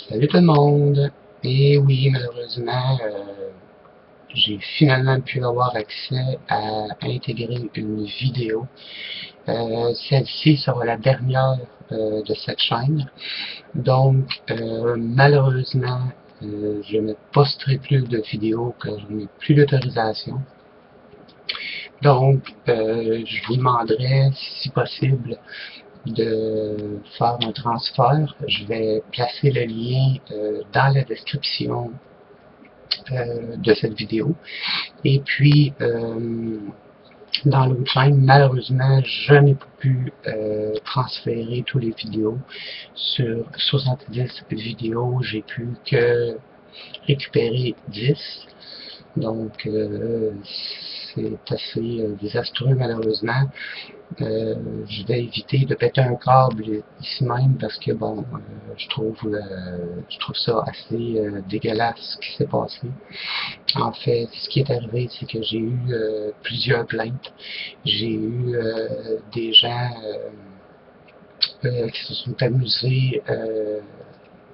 Salut tout le monde! Et oui, malheureusement, j'ai finalement pu avoir accès à intégrer une vidéo. Celle-ci sera la dernière de cette chaîne. Donc, malheureusement, je ne posterai plus de vidéos car je n'ai plus d'autorisation. Donc, je vous demanderai, si possible, de faire un transfert. Je vais placer le lien dans la description de cette vidéo. Et puis, dans l'autre chaîne, malheureusement, je n'ai pas pu transférer tous les vidéos. Sur 70 vidéos, j'ai pu que récupérer 10. Donc, c'est assez désastreux malheureusement. Je vais éviter de péter un câble ici même parce que bon, je trouve ça assez dégueulasse ce qui s'est passé. En fait, ce qui est arrivé, c'est que j'ai eu plusieurs plaintes. J'ai eu des gens qui se sont amusés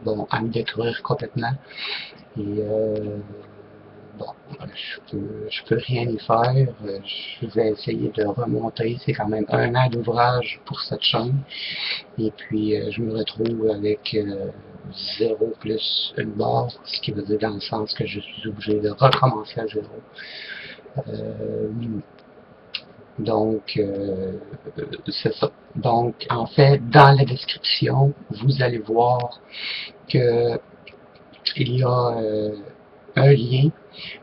bon, à me détruire complètement. Et bon, je peux rien y faire. Je vais essayer de remonter. C'est quand même 1 an d'ouvrage pour cette chaîne. Et puis, je me retrouve avec 0 plus une barre, ce qui veut dire dans le sens que je suis obligé de recommencer à 0. Donc, c'est ça. Donc, en fait, dans la description, vous allez voir que il y a un lien.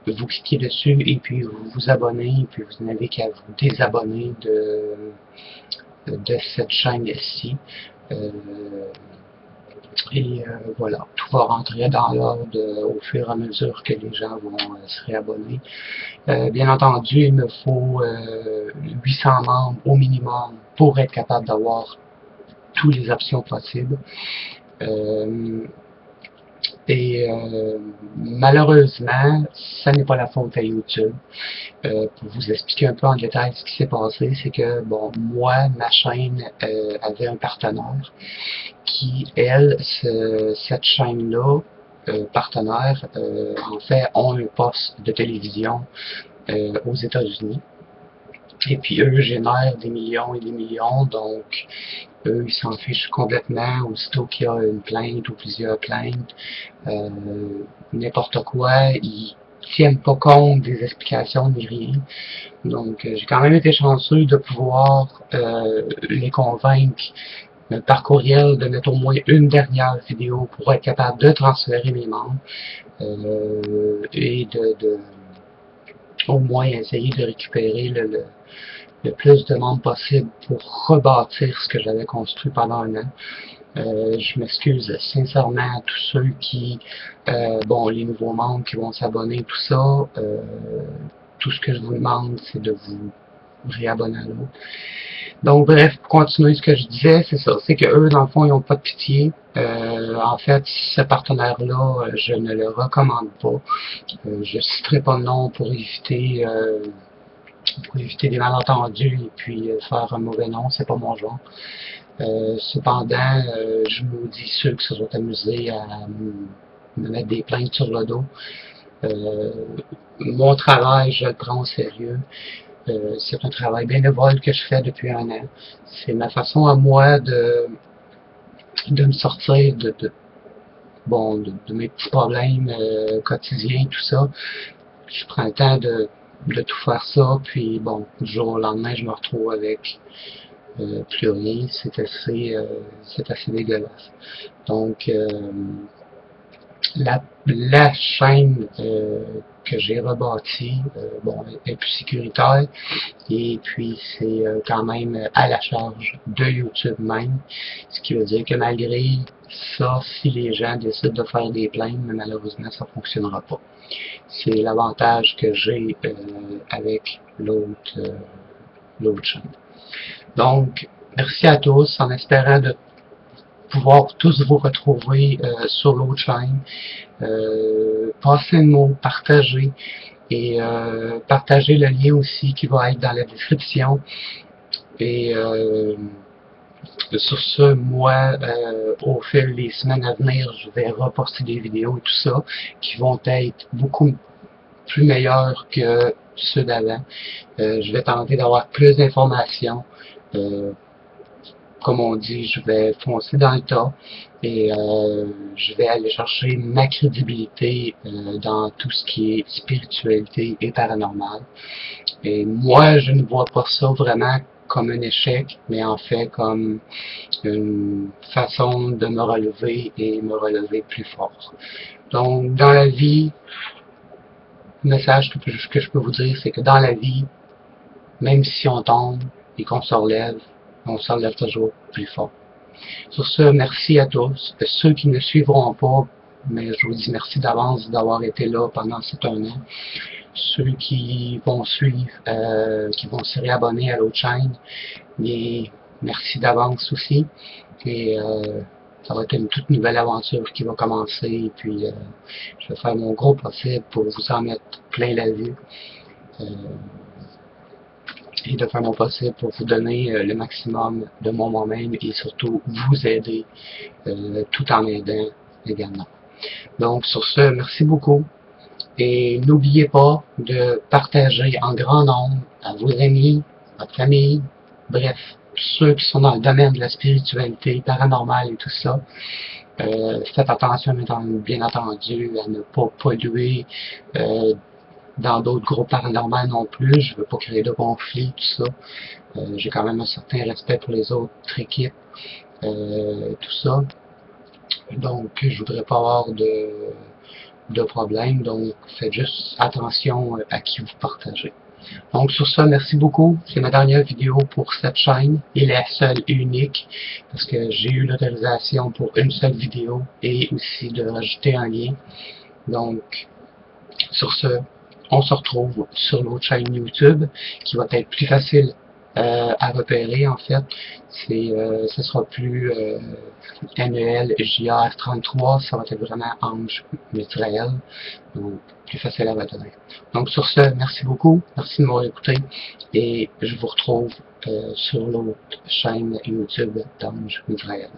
Vous cliquez dessus et puis vous vous abonnez et puis vous n'avez qu'à vous désabonner de cette chaîne-ci. Voilà, tout va rentrer dans l'ordre au fur et à mesure que les gens vont se réabonner. Bien entendu, il me faut 800 membres au minimum pour être capable d'avoir toutes les options possibles. Malheureusement, ça n'est pas la faute à YouTube. Pour vous expliquer un peu en détail ce qui s'est passé, c'est que, bon, moi, ma chaîne avait un partenaire qui, elle, cette chaîne-là, partenaire, en fait, ont un poste de télévision aux États-Unis. Et puis eux génèrent des millions et des millions, donc eux, ils s'en fichent complètement. Aussitôt qu'il y a une plainte ou plusieurs plaintes, n'importe quoi, ils tiennent pas compte des explications ni rien. Donc j'ai quand même été chanceux de pouvoir les convaincre par courriel de mettre au moins une dernière vidéo pour être capable de transférer mes membres et de au moins essayer de récupérer le plus de membres possible pour rebâtir ce que j'avais construit pendant 1 an. Je m'excuse sincèrement à tous ceux qui, bon, les nouveaux membres qui vont s'abonner, tout ça. Tout ce que je vous demande, c'est de vous réabonner à l'autre. Donc, bref, pour continuer ce que je disais, c'est ça. C'est que eux, dans le fond, ils n'ont pas de pitié. En fait, ce partenaire-là, je ne le recommande pas. Je ne citerai pas de nom pour éviter des malentendus et puis faire un mauvais nom, c'est pas mon genre. Cependant, je maudis ceux qui se sont amusés à me mettre des plaintes sur le dos. Mon travail, je le prends au sérieux. C'est un travail bénévole que je fais depuis 1 an. C'est ma façon à moi de me sortir bon, de mes petits problèmes quotidiens, tout ça. Je prends le temps de tout faire ça, puis bon, du jour au lendemain, je me retrouve avec plus rien. C'est assez dégueulasse. Donc, la chaîne que j'ai rebâtie, bon, est plus sécuritaire et puis c'est quand même à la charge de YouTube même, ce qui veut dire que malgré ça, si les gens décident de faire des plaintes, malheureusement ça fonctionnera pas. C'est l'avantage que j'ai avec l'autre chaîne. Donc, merci à tous, en espérant de pouvoir tous vous retrouver sur l'autre chaîne. Passez le mot, partagez et partagez le lien aussi qui va être dans la description. Et Sur ce, moi, au fil des semaines à venir, je vais reposter des vidéos et tout ça, qui vont être beaucoup plus meilleures que ceux d'avant. Je vais tenter d'avoir plus d'informations. Euh, Comme on dit, je vais foncer dans le tas et je vais aller chercher ma crédibilité dans tout ce qui est spiritualité et paranormal. Et moi, je ne vois pas ça vraiment comme un échec, mais en fait comme une façon de me relever et me relever plus fort. Donc, dans la vie, le message que je peux vous dire, c'est que dans la vie, même si on tombe et qu'on on se relève toujours plus fort. Sur ce, merci à tous. Ceux qui ne suivront pas, mais je vous dis merci d'avance d'avoir été là pendant cet un an. Ceux qui vont suivre, qui vont se réabonner à l'autre chaîne, et merci d'avance aussi. Et ça va être une toute nouvelle aventure qui va commencer. Et puis, je vais faire mon gros possible pour vous en mettre plein la vue. Et de faire mon possible pour vous donner le maximum de moi-même et surtout vous aider tout en aidant également. Donc sur ce, merci beaucoup et n'oubliez pas de partager en grand nombre à vos amis, votre famille, bref, ceux qui sont dans le domaine de la spiritualité paranormale et tout ça. Faites attention bien entendu à ne pas polluer dans d'autres groupes paranormaux non plus. Je veux pas créer de conflits, tout ça. J'ai quand même un certain respect pour les autres équipes, tout ça. Donc, je voudrais pas avoir de problème. Donc, faites juste attention à qui vous partagez. Donc, sur ça, merci beaucoup. C'est ma dernière vidéo pour cette chaîne et la seule et unique parce que j'ai eu l'autorisation pour une seule vidéo et aussi de rajouter un lien. Donc, sur ce, on se retrouve sur l'autre chaîne YouTube qui va être plus facile à repérer en fait. Ce sera plus MEL JR33, ça va être vraiment Ange Mitrael, donc plus facile à retenir. Donc sur ce, merci beaucoup, merci de m'avoir écouté et je vous retrouve sur l'autre chaîne YouTube d'Ange Mitrael.